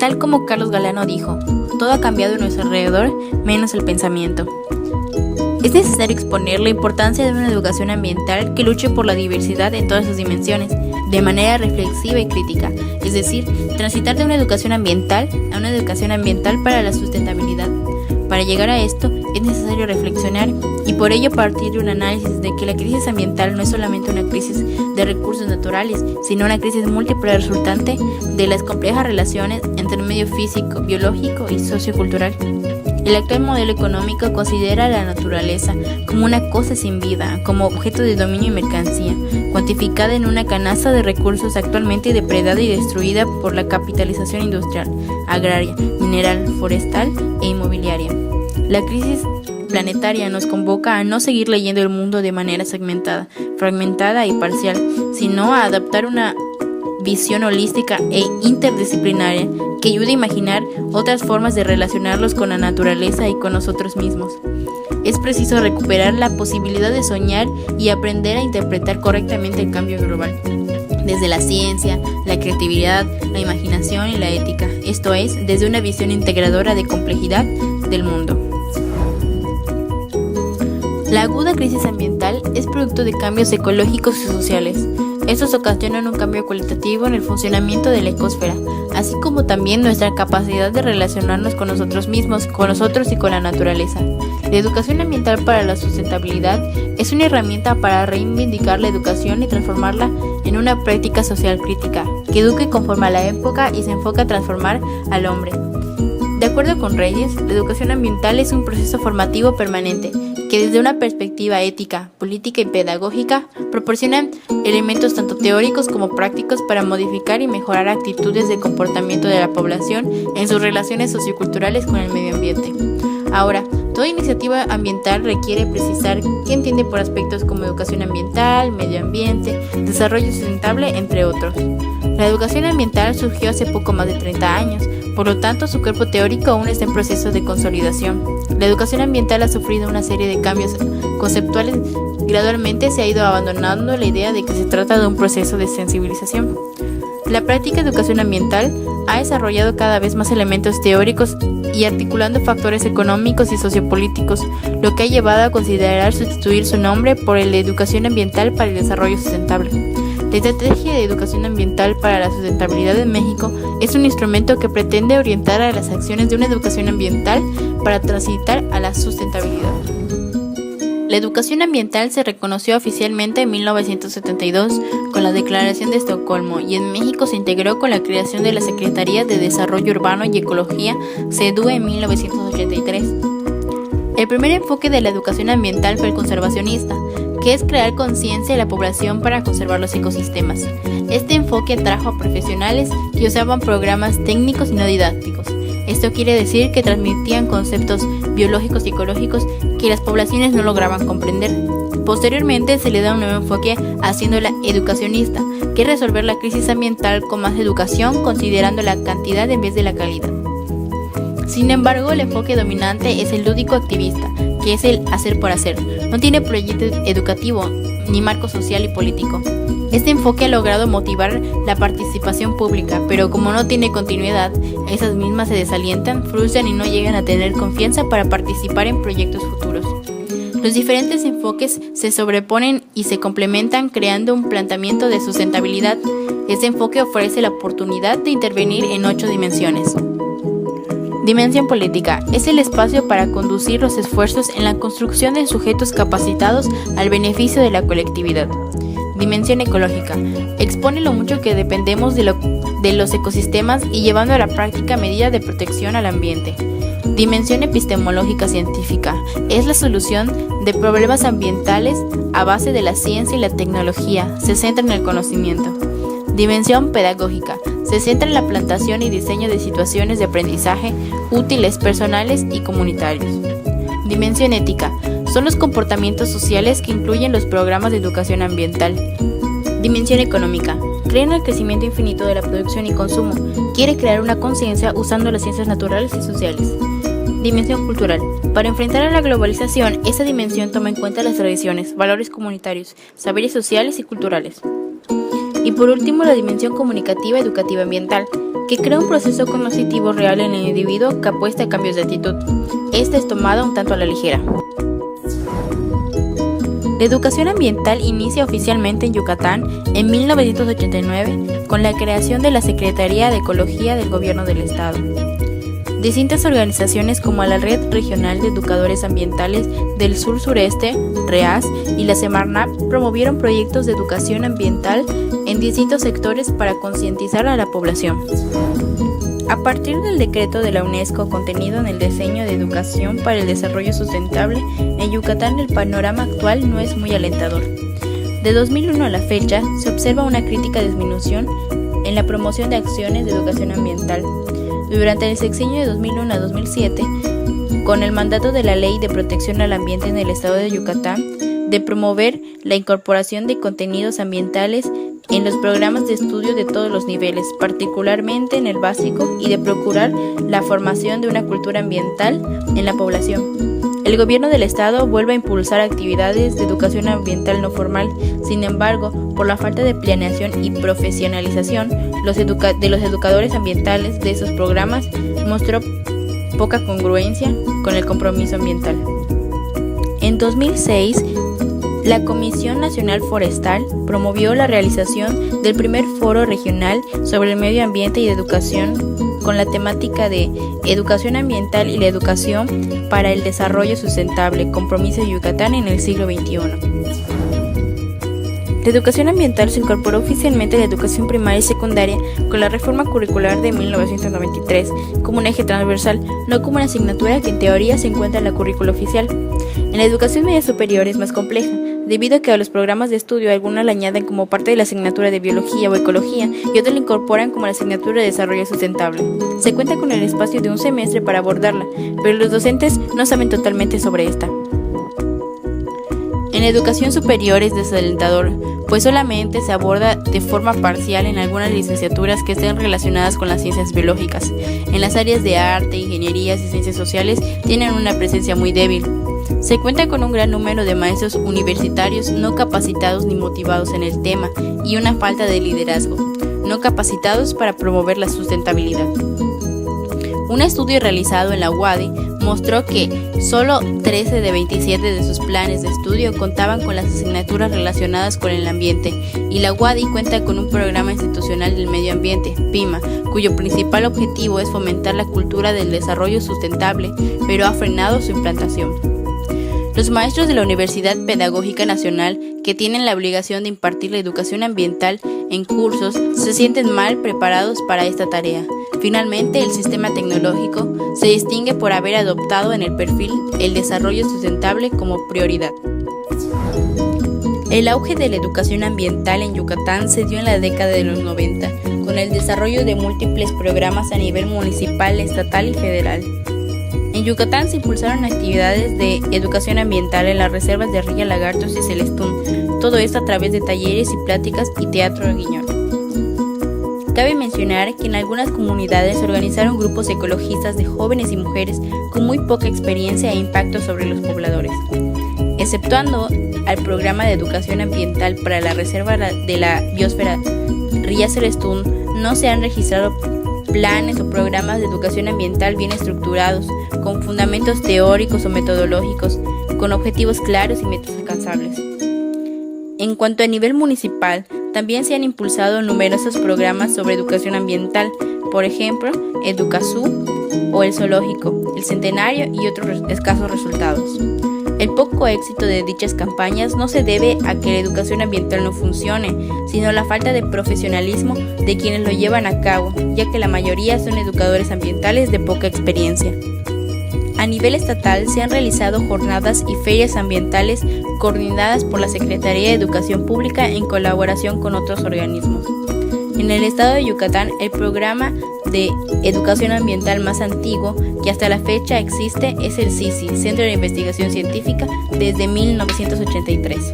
Tal como Carlos Galano dijo, todo ha cambiado a nuestro alrededor, menos el pensamiento. Es necesario exponer la importancia de una educación ambiental que luche por la diversidad en todas sus dimensiones, de manera reflexiva y crítica, es decir, transitar de una educación ambiental a una educación ambiental para la sustentabilidad. Para llegar a esto, es necesario reflexionar y por ello partir de un análisis de que la crisis ambiental no es solamente una crisis de recursos naturales, sino una crisis múltiple resultante de las complejas relaciones entre el medio físico, biológico y sociocultural. El actual modelo económico considera a la naturaleza como una cosa sin vida, como objeto de dominio y mercancía, cuantificada en una canasta de recursos actualmente depredada y destruida por la capitalización industrial, agraria, mineral, forestal e inmobiliaria. La crisis planetaria nos convoca a no seguir leyendo el mundo de manera segmentada, fragmentada y parcial, sino a adaptar una visión holística e interdisciplinaria que ayude a imaginar otras formas de relacionarlos con la naturaleza y con nosotros mismos. Es preciso recuperar la posibilidad de soñar y aprender a interpretar correctamente el cambio global, desde la ciencia, la creatividad, la imaginación y la ética, esto es, desde una visión integradora de complejidad del mundo. La aguda crisis ambiental es producto de cambios ecológicos y sociales. Estos ocasionan un cambio cualitativo en el funcionamiento de la ecosfera, así como también nuestra capacidad de relacionarnos con nosotros mismos, con nosotros y con la naturaleza. La educación ambiental para la sustentabilidad es una herramienta para reivindicar la educación y transformarla en una práctica social crítica, que eduque conforme a la época y se enfoca a transformar al hombre. De acuerdo con Reyes, la educación ambiental es un proceso formativo permanente, que desde una perspectiva ética, política y pedagógica proporcionan elementos tanto teóricos como prácticos para modificar y mejorar actitudes de comportamiento de la población en sus relaciones socioculturales con el medio ambiente. Ahora, toda iniciativa ambiental requiere precisar qué entiende por aspectos como educación ambiental, medio ambiente, desarrollo sustentable, entre otros. La educación ambiental surgió hace poco más de 30 años, por lo tanto su cuerpo teórico aún está en proceso de consolidación. La educación ambiental ha sufrido una serie de cambios conceptuales. Gradualmente se ha ido abandonando la idea de que se trata de un proceso de sensibilización. La práctica de educación ambiental ha desarrollado cada vez más elementos teóricos y articulando factores económicos y sociopolíticos, lo que ha llevado a considerar sustituir su nombre por el de Educación Ambiental para el Desarrollo Sustentable. La Estrategia de Educación Ambiental para la Sustentabilidad en México es un instrumento que pretende orientar a las acciones de una educación ambiental para transitar a la sustentabilidad. La educación ambiental se reconoció oficialmente en 1972 con la Declaración de Estocolmo y en México se integró con la creación de la Secretaría de Desarrollo Urbano y Ecología, SEDUE, en 1983. El primer enfoque de la educación ambiental fue el conservacionista, que es crear conciencia de la población para conservar los ecosistemas. Este enfoque atrajo a profesionales que usaban programas técnicos y no didácticos. Esto quiere decir que transmitían conceptos biológicos y ecológicos que las poblaciones no lograban comprender. Posteriormente se le da un nuevo enfoque haciéndola educacionista, que es resolver la crisis ambiental con más educación considerando la cantidad en vez de la calidad. Sin embargo, el enfoque dominante es el lúdico activista, que es el hacer por hacer. No tiene proyecto educativo ni marco social y político. Este enfoque ha logrado motivar la participación pública, pero como no tiene continuidad, esas mismas se desalientan, frustran y no llegan a tener confianza para participar en proyectos futuros. Los diferentes enfoques se sobreponen y se complementan creando un planteamiento de sustentabilidad. Este enfoque ofrece la oportunidad de intervenir en 8 dimensiones. Dimensión política. Es el espacio para conducir los esfuerzos en la construcción de sujetos capacitados al beneficio de la colectividad. Dimensión ecológica. Expone lo mucho que dependemos de los ecosistemas y llevando a la práctica medidas de protección al ambiente. Dimensión epistemológica científica. Es la solución de problemas ambientales a base de la ciencia y la tecnología. Se centra en el conocimiento. Dimensión pedagógica. Se centra en la plantación y diseño de situaciones de aprendizaje útiles, personales y comunitarios. Dimensión ética. Son los comportamientos sociales que incluyen los programas de educación ambiental. Dimensión económica. Cree en el crecimiento infinito de la producción y consumo. Quiere crear una conciencia usando las ciencias naturales y sociales. Dimensión cultural. Para enfrentar a la globalización, esta dimensión toma en cuenta las tradiciones, valores comunitarios, saberes sociales y culturales. Y por último, la dimensión comunicativa educativa ambiental, que crea un proceso cognitivo real en el individuo que apuesta a cambios de actitud. Esta es tomada un tanto a la ligera. La educación ambiental inicia oficialmente en Yucatán en 1989 con la creación de la Secretaría de Ecología del Gobierno del Estado. Distintas organizaciones como la Red Regional de Educadores Ambientales del Sur-Sureste, REAS, y la Semarnat promovieron proyectos de educación ambiental en distintos sectores para concientizar a la población. A partir del decreto de la UNESCO contenido en el Diseño de Educación para el Desarrollo Sustentable, en Yucatán el panorama actual no es muy alentador. De 2001 a la fecha, se observa una crítica disminución en la promoción de acciones de educación ambiental. Durante el sexenio de 2001 a 2007, con el mandato de la Ley de Protección al Ambiente en el Estado de Yucatán, de promover la incorporación de contenidos ambientales en los programas de estudio de todos los niveles, particularmente en el básico, y de procurar la formación de una cultura ambiental en la población. El gobierno del estado vuelve a impulsar actividades de educación ambiental no formal. Sin embargo, por la falta de planeación y profesionalización de los educadores ambientales de esos programas, mostró poca congruencia con el compromiso ambiental. En 2006, la Comisión Nacional Forestal promovió la realización del primer foro regional sobre el medio ambiente y educación con la temática de educación ambiental y la educación para el desarrollo sustentable, compromiso de Yucatán en el siglo XXI. La educación ambiental se incorporó oficialmente a la educación primaria y secundaria con la reforma curricular de 1993 como un eje transversal, no como una asignatura que en teoría se encuentra en la currícula oficial. En la educación media superior es más compleja, debido a que a los programas de estudio algunas la añaden como parte de la asignatura de biología o ecología y otras la incorporan como la asignatura de desarrollo sustentable. Se cuenta con el espacio de un semestre para abordarla, pero los docentes no saben totalmente sobre esta. En la educación superior es desalentador, pues solamente se aborda de forma parcial en algunas licenciaturas que estén relacionadas con las ciencias biológicas. En las áreas de arte, ingenierías y ciencias sociales tienen una presencia muy débil. Se cuenta con un gran número de maestros universitarios no capacitados ni motivados en el tema y una falta de liderazgo, no capacitados para promover la sustentabilidad. Un estudio realizado en la UADY mostró que solo 13 de 27 de sus planes de estudio contaban con las asignaturas relacionadas con el ambiente, y la UADY cuenta con un programa institucional del medio ambiente, PIMA, cuyo principal objetivo es fomentar la cultura del desarrollo sustentable, pero ha frenado su implantación. Los maestros de la Universidad Pedagógica Nacional, que tienen la obligación de impartir la educación ambiental en cursos, se sienten mal preparados para esta tarea. Finalmente, el sistema tecnológico se distingue por haber adoptado en el perfil el desarrollo sustentable como prioridad. El auge de la educación ambiental en Yucatán se dio en la década de los 90, con el desarrollo de múltiples programas a nivel municipal, estatal y federal. En Yucatán se impulsaron actividades de educación ambiental en las reservas de Ría Lagartos y Celestún, todo esto a través de talleres y pláticas y teatro de guiñol. Cabe mencionar que en algunas comunidades se organizaron grupos ecologistas de jóvenes y mujeres con muy poca experiencia e impacto sobre los pobladores. Exceptuando al programa de educación ambiental para la reserva de la biosfera Ría Celestún, no se han registrado planes o programas de educación ambiental bien estructurados, con fundamentos teóricos o metodológicos, con objetivos claros y metas alcanzables. En cuanto a nivel municipal, también se han impulsado numerosos programas sobre educación ambiental, por ejemplo, EducaSú, o el zoológico, el centenario y otros escasos resultados. El poco éxito de dichas campañas no se debe a que la educación ambiental no funcione, sino a la falta de profesionalismo de quienes lo llevan a cabo, ya que la mayoría son educadores ambientales de poca experiencia. A nivel estatal se han realizado jornadas y ferias ambientales coordinadas por la Secretaría de Educación Pública en colaboración con otros organismos. En el estado de Yucatán, el programa de educación ambiental más antiguo que hasta la fecha existe es el CICI, Centro de Investigación Científica, desde 1983.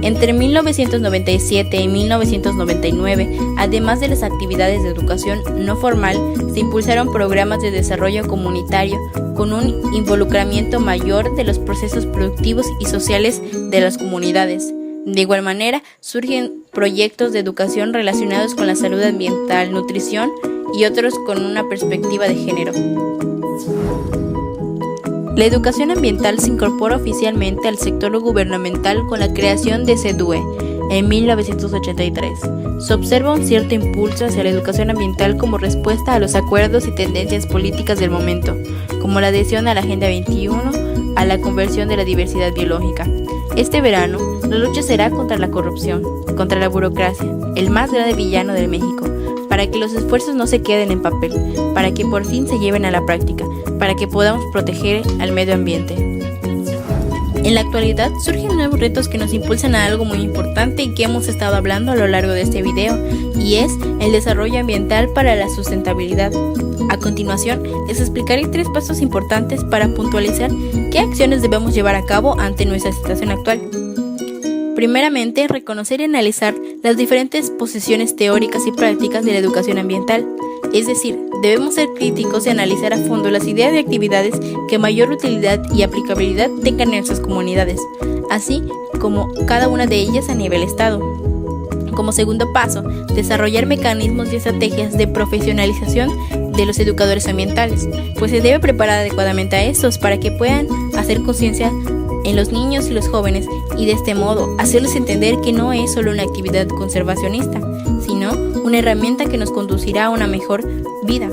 Entre 1997 y 1999, además de las actividades de educación no formal, se impulsaron programas de desarrollo comunitario con un involucramiento mayor de los procesos productivos y sociales de las comunidades. De igual manera, surgen proyectos de educación relacionados con la salud ambiental, nutrición y otros con una perspectiva de género. La educación ambiental se incorpora oficialmente al sector gubernamental con la creación de CEDUE en 1983. Se observa un cierto impulso hacia la educación ambiental como respuesta a los acuerdos y tendencias políticas del momento, como la adhesión a la Agenda 21, a la conversión de la diversidad biológica. Este verano, la lucha será contra la corrupción, contra la burocracia, el más grande villano de México, para que los esfuerzos no se queden en papel, para que por fin se lleven a la práctica, para que podamos proteger al medio ambiente. En la actualidad surgen nuevos retos que nos impulsan a algo muy importante y que hemos estado hablando a lo largo de este video, y es el desarrollo ambiental para la sustentabilidad. A continuación, les explicaré 3 pasos importantes para puntualizar qué acciones debemos llevar a cabo ante nuestra situación actual. Primeramente, reconocer y analizar las diferentes posiciones teóricas y prácticas de la educación ambiental. Es decir, debemos ser críticos y analizar a fondo las ideas de actividades que mayor utilidad y aplicabilidad tengan en nuestras comunidades, así como cada una de ellas a nivel estado. Como segundo paso, desarrollar mecanismos y estrategias de profesionalización de los educadores ambientales, pues se debe preparar adecuadamente a estos para que puedan hacer conciencia en los niños y los jóvenes y de este modo hacerles entender que no es solo una actividad conservacionista, sino una herramienta que nos conducirá a una mejor vida,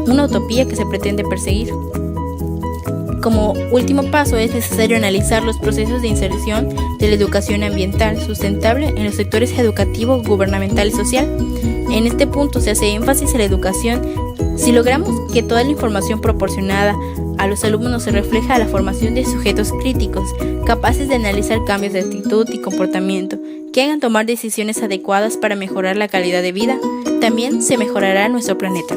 una utopía que se pretende perseguir. Como último paso, es necesario analizar los procesos de inserción de la educación ambiental sustentable en los sectores educativo, gubernamental y social. En este punto se hace énfasis en la educación. Si logramos que toda la información proporcionada a los alumnos se refleja a la formación de sujetos críticos, capaces de analizar cambios de actitud y comportamiento, que hagan tomar decisiones adecuadas para mejorar la calidad de vida, también se mejorará nuestro planeta.